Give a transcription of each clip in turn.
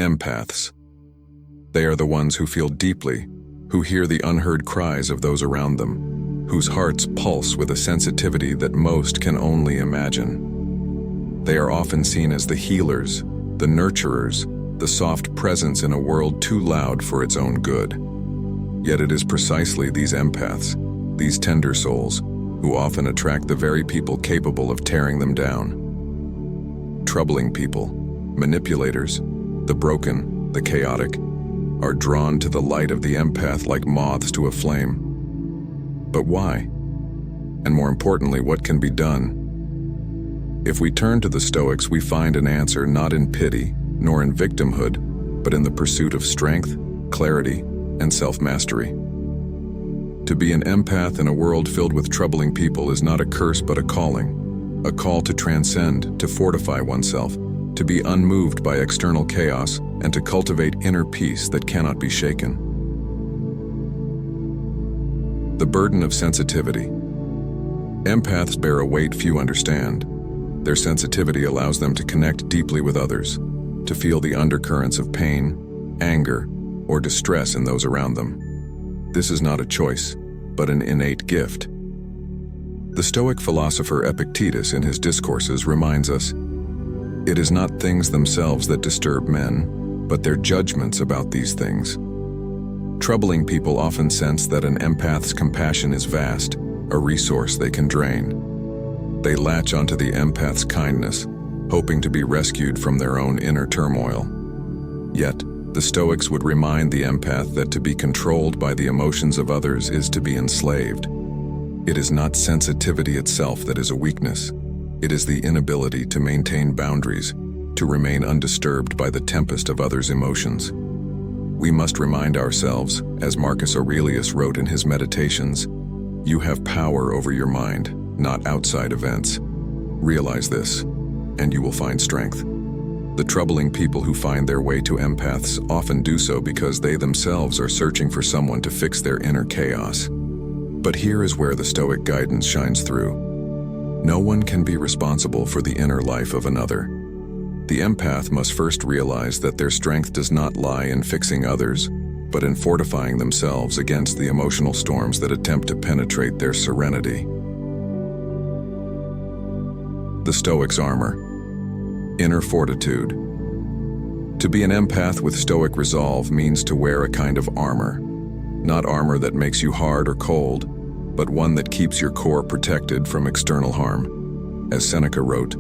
Empaths. They are the ones who feel deeply, who hear the unheard cries of those around them, whose hearts pulse with a sensitivity that most can only imagine. They are often seen as the healers, the nurturers, the soft presence in a world too loud for its own good. Yet it is precisely these empaths, these tender souls, who often attract the very people capable of tearing them down. Troubling people, manipulators, the broken, the chaotic, are drawn to the light of the empath like moths to a flame. But why? And more importantly, what can be done? If we turn to the Stoics, we find an answer not in pity, nor in victimhood, but in the pursuit of strength, clarity, and self-mastery. To be an empath in a world filled with troubling people is not a curse but a calling, a call to transcend, to fortify oneself, to be unmoved by external chaos, and to cultivate inner peace that cannot be shaken. The burden of sensitivity. Empaths bear a weight few understand. Their sensitivity allows them to connect deeply with others, to feel the undercurrents of pain, anger, or distress in those around them. This is not a choice, but an innate gift. The Stoic philosopher Epictetus in his discourses reminds us, it is not things themselves that disturb men, but their judgments about these things. Troubling people often sense that an empath's compassion is vast, a resource they can drain. They latch onto the empath's kindness, hoping to be rescued from their own inner turmoil. Yet, the Stoics would remind the empath that to be controlled by the emotions of others is to be enslaved. It is not sensitivity itself that is a weakness. It is the inability to maintain boundaries, to remain undisturbed by the tempest of others' emotions. We must remind ourselves, as Marcus Aurelius wrote in his Meditations, you have power over your mind, not outside events. Realize this, and you will find strength. The troubling people who find their way to empaths often do so because they themselves are searching for someone to fix their inner chaos. But here is where the Stoic guidance shines through. No one can be responsible for the inner life of another. The empath must first realize that their strength does not lie in fixing others, but in fortifying themselves against the emotional storms that attempt to penetrate their serenity. The Stoic's armor. Inner fortitude. To be an empath with Stoic resolve means to wear a kind of armor. Not armor that makes you hard or cold, but one that keeps your core protected from external harm. As Seneca wrote,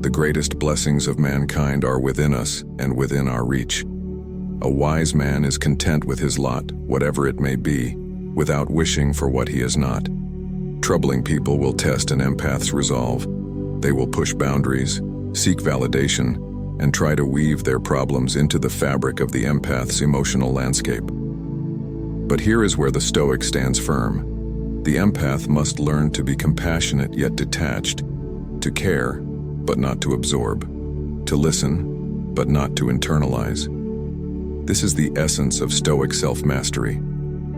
the greatest blessings of mankind are within us and within our reach. A wise man is content with his lot, whatever it may be, without wishing for what he is not. Troubling people will test an empath's resolve. They will push boundaries, seek validation, and try to weave their problems into the fabric of the empath's emotional landscape. But here is where the Stoic stands firm. The empath must learn to be compassionate yet detached, to care, but not to absorb, to listen, but not to internalize. This is the essence of Stoic self-mastery.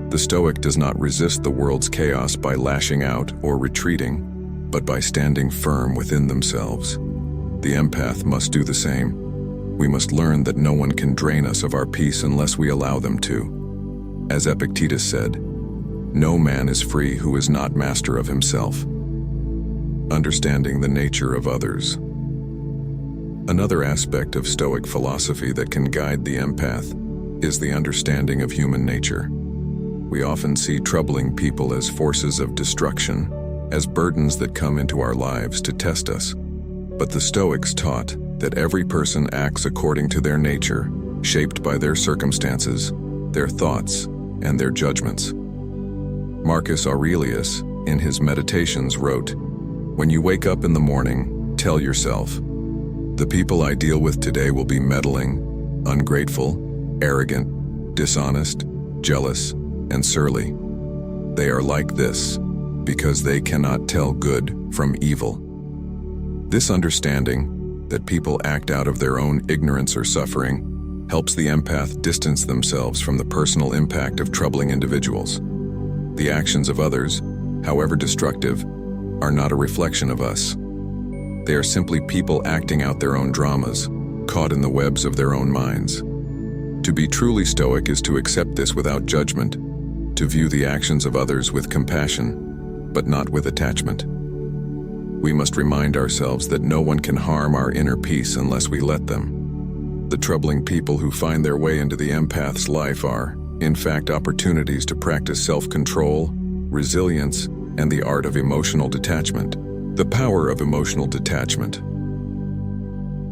The Stoic does not resist the world's chaos by lashing out or retreating, but by standing firm within themselves. The empath must do the same. We must learn that no one can drain us of our peace unless we allow them to. As Epictetus said, no man is free who is not master of himself. Understanding the nature of others. Another aspect of Stoic philosophy that can guide the empath is the understanding of human nature. We often see troubling people as forces of destruction, as burdens that come into our lives to test us. But the Stoics taught that every person acts according to their nature, shaped by their circumstances, their thoughts, and their judgments. Marcus Aurelius, in his Meditations, wrote, when you wake up in the morning, tell yourself, the people I deal with today will be meddling, ungrateful, arrogant, dishonest, jealous, and surly. They are like this because they cannot tell good from evil. This understanding, that people act out of their own ignorance or suffering, helps the empath distance themselves from the personal impact of troubling individuals. The actions of others, however destructive, are not a reflection of us. They are simply people acting out their own dramas, caught in the webs of their own minds. To be truly Stoic is to accept this without judgment, to view the actions of others with compassion, but not with attachment. We must remind ourselves that no one can harm our inner peace unless we let them. The troubling people who find their way into the empath's life are, in fact, opportunities to practice self-control, resilience, and the art of emotional detachment. The power of emotional detachment.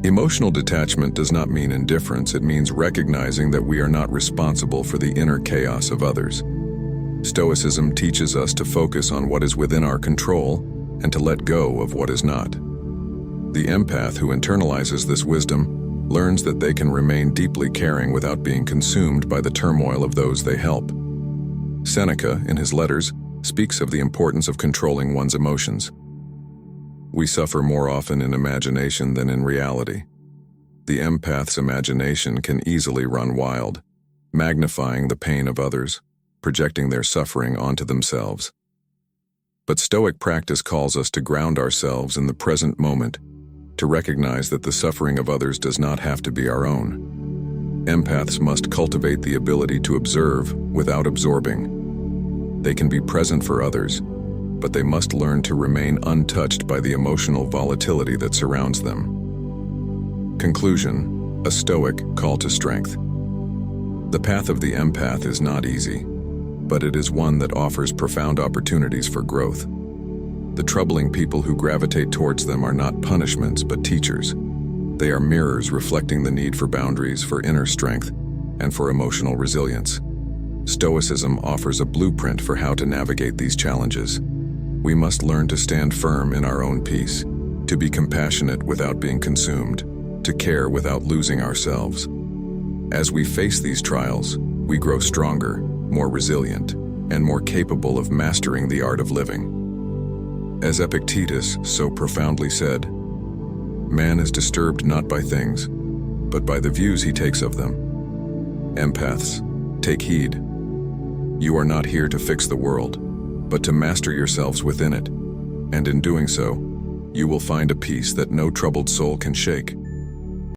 Emotional detachment does not mean indifference, it means recognizing that we are not responsible for the inner chaos of others. Stoicism teaches us to focus on what is within our control and to let go of what is not. The empath who internalizes this wisdom learns that they can remain deeply caring without being consumed by the turmoil of those they help. Seneca, in his letters, speaks of the importance of controlling one's emotions. We suffer more often in imagination than in reality. The empath's imagination can easily run wild, magnifying the pain of others, projecting their suffering onto themselves. But Stoic practice calls us to ground ourselves in the present moment, to recognize that the suffering of others does not have to be our own. Empaths must cultivate the ability to observe without absorbing. They can be present for others, but they must learn to remain untouched by the emotional volatility that surrounds them. Conclusion: a Stoic call to strength. The path of the empath is not easy, but it is one that offers profound opportunities for growth. The troubling people who gravitate towards them are not punishments, but teachers. They are mirrors reflecting the need for boundaries, for inner strength, and for emotional resilience. Stoicism offers a blueprint for how to navigate these challenges. We must learn to stand firm in our own peace, to be compassionate without being consumed, to care without losing ourselves. As we face these trials, we grow stronger, more resilient, and more capable of mastering the art of living. As Epictetus so profoundly said, "Man is disturbed not by things, but by the views he takes of them." Empaths, take heed. You are not here to fix the world, but to master yourselves within it, and in doing so, you will find a peace that no troubled soul can shake.